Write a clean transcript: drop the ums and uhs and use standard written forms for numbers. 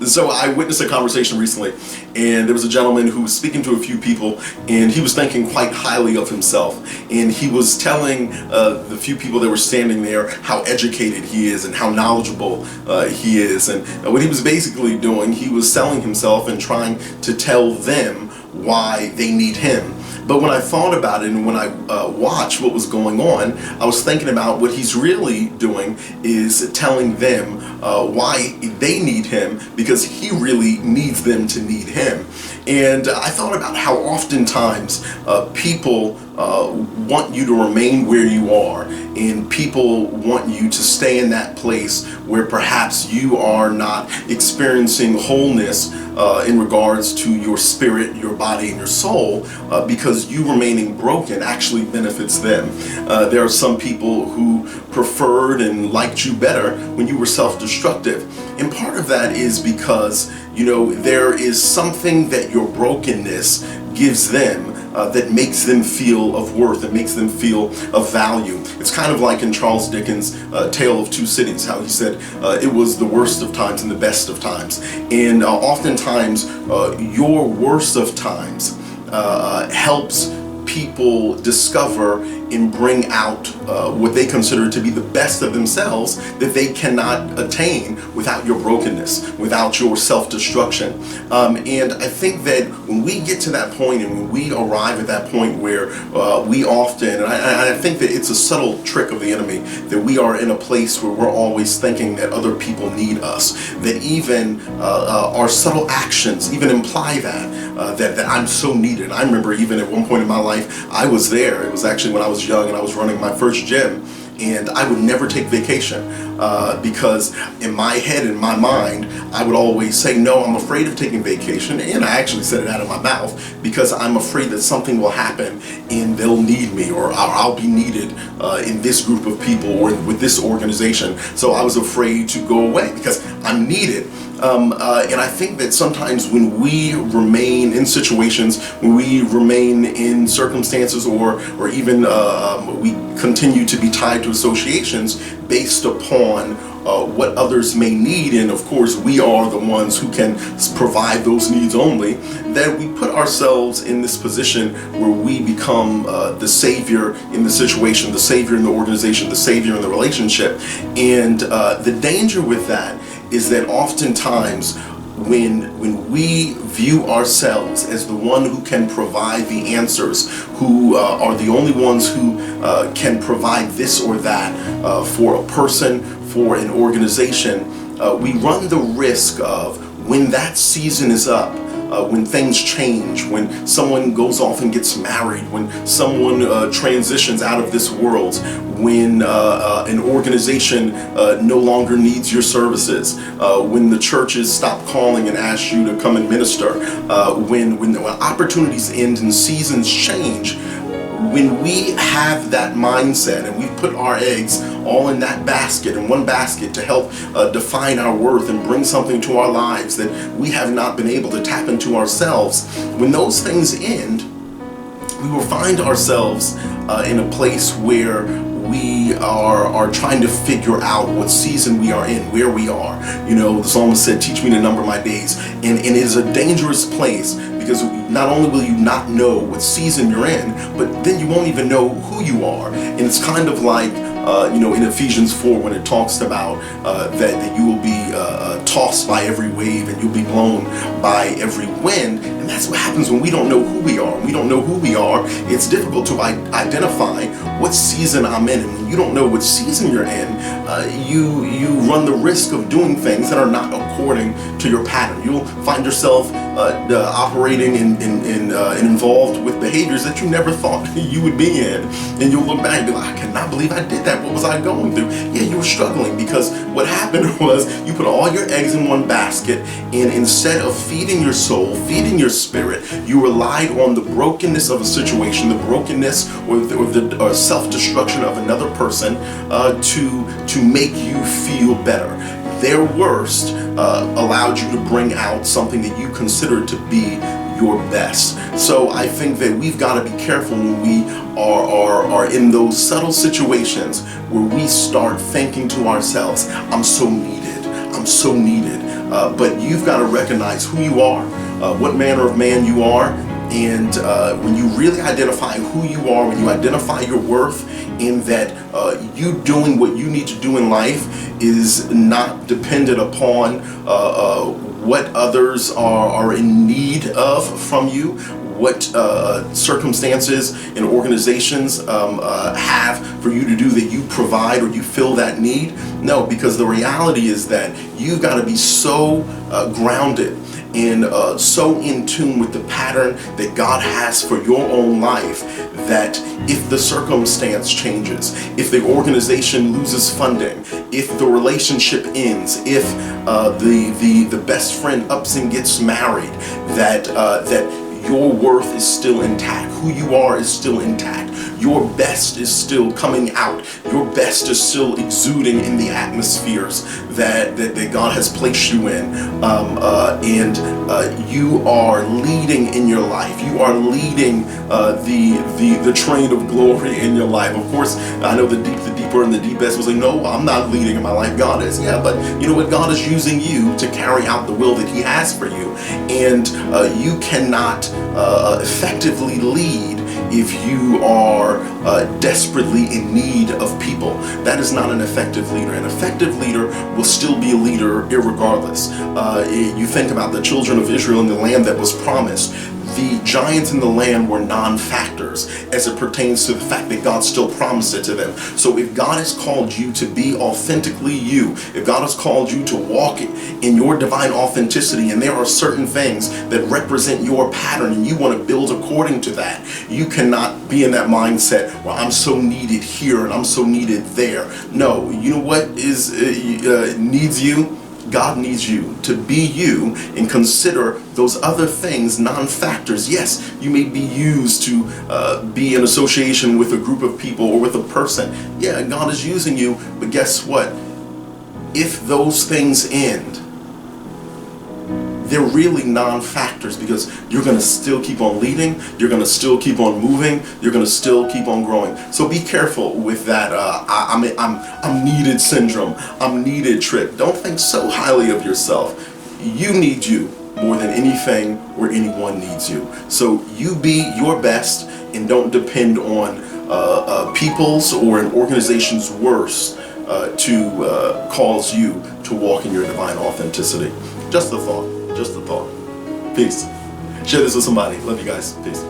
So I witnessed a conversation recently, and there was a gentleman who was speaking to a few people, and he was thinking quite highly of himself. And he was telling the few people that were standing there how educated he is and how knowledgeable he is. And what he was basically doing, he was selling himself and trying to tell them why they need him. But when I thought about it and when I watched what was going on, I was thinking about what he's really doing is telling them why they need him, because he really needs them to need him. And I thought about how oftentimes people want you to remain where you are, and people want you to stay in that place where perhaps you are not experiencing wholeness in regards to your spirit, your body, and your soul, because you remaining broken actually benefits them. There are some people who preferred and liked you better when you were self-destructive, and part of that is because, you know, there is something that your brokenness gives them that makes them feel of worth, that makes them feel of value. It's kind of like in Charles Dickens' Tale of Two Cities, how he said it was the worst of times and the best of times. And oftentimes your worst of times helps people discover and bring out what they consider to be the best of themselves that they cannot attain without your brokenness, without your self-destruction. And I think that when we get to that point and when we arrive at that point where we often, and I think that it's a subtle trick of the enemy, that we are in a place where we're always thinking that other people need us, that even our subtle actions even imply that I'm so needed. I remember even at one point in my life, I was there. It was actually when I was young and I was running my first gym, and I would never take vacation because in my head, in my mind, I would always say, no, I'm afraid of taking vacation. And I actually said it out of my mouth because I'm afraid that something will happen and they'll need me, or I'll be needed in this group of people or with this organization. So I was afraid to go away because I'm needed. And I think that sometimes when we remain in situations, when we remain in circumstances, or even we continue to be tied to associations based upon what others may need, and of course we are the ones who can provide those needs only, that we put ourselves in this position where we become the savior in the situation, the savior in the organization, the savior in the relationship. And the danger with that is that oftentimes when we view ourselves as the one who can provide the answers, who are the only ones who can provide this or that for a person, for an organization, we run the risk of, when that season is up, when things change, when someone goes off and gets married, when someone transitions out of this world, when an organization no longer needs your services, when the churches stop calling and ask you to come and minister, when opportunities end and seasons change, when we have that mindset and we put our eggs all in that basket, in one basket, to help define our worth and bring something to our lives that we have not been able to tap into ourselves, when those things end, we will find ourselves in a place where we are trying to figure out what season we are in, where we are. You know, the psalmist said, teach me to number my days. And it is a dangerous place, because not only will you not know what season you're in, but then you won't even know who you are. And it's kind of like, in Ephesians 4, when it talks about that you will be tossed by every wave and you'll be blown by every wind. And that's what happens when we don't know who we are. When we don't know who we are, it's difficult to identify what season I'm in. And when you don't know what season you're in, you run the risk of doing things that are not according to your pattern. You'll find yourself operating and involved with behaviors that you never thought you would be in. And you'll look back and be like, I cannot believe I did that. What was I going through? Yeah, you were struggling, because what happened was you put all your eggs in one basket, and instead of feeding your soul, feeding your spirit, you relied on the brokenness of a situation, the brokenness or the self-destruction of another person to make you feel better. Their worst allowed you to bring out something that you considered to be your best. So I think that we've got to be careful when we are in those subtle situations where we start thinking to ourselves, I'm so needed, I'm so needed. But you've got to recognize who you are, what manner of man you are, and when you really identify who you are, when you identify your worth, in that you doing what you need to do in life is not dependent upon what others are in need of from you, what circumstances and organizations have for you to do that you provide or you fill that need. No, because the reality is that you've got to be so grounded and so in tune with the pattern that God has for your own life, that if the circumstance changes, if the organization loses funding, if the relationship ends, if the best friend ups and gets married, that your worth is still intact. Who you are is still intact. Your best is still coming out. Your best is still exuding in the atmospheres that God has placed you in. And you are leading in your life. You are leading the train of glory in your life. Of course, I know the deeper and the deepest will say, no, I'm not leading in my life. God is. Yeah, but you know what? God is using you to carry out the will that He has for you. And you cannot effectively lead if you are desperately in need of people. That is not an effective leader. An effective leader will still be a leader irregardless. You think about the children of Israel in the land that was promised. The giants in the land were non-factors as it pertains to the fact that God still promised it to them. So if God has called you to be authentically you, if God has called you to walk in your divine authenticity, and there are certain things that represent your pattern and you want to build according to that, you cannot be in that mindset where I'm so needed here and I'm so needed there. No, you know what needs you? God needs you to be you and consider those other things non-factors. Yes, you may be used to be in association with a group of people or with a person. Yeah, God is using you, but guess what? If those things end, they're really non-factors, because you're going to still keep on leading, you're going to still keep on moving, you're going to still keep on growing. So be careful with that I'm needed syndrome, I'm needed trip. Don't think so highly of yourself. You need you more than anything or anyone needs you. So you be your best and don't depend on people's or an organization's worst to cause you to walk in your divine authenticity. Just a thought. Just a thought. Peace. Share this with somebody. Love you guys. Peace.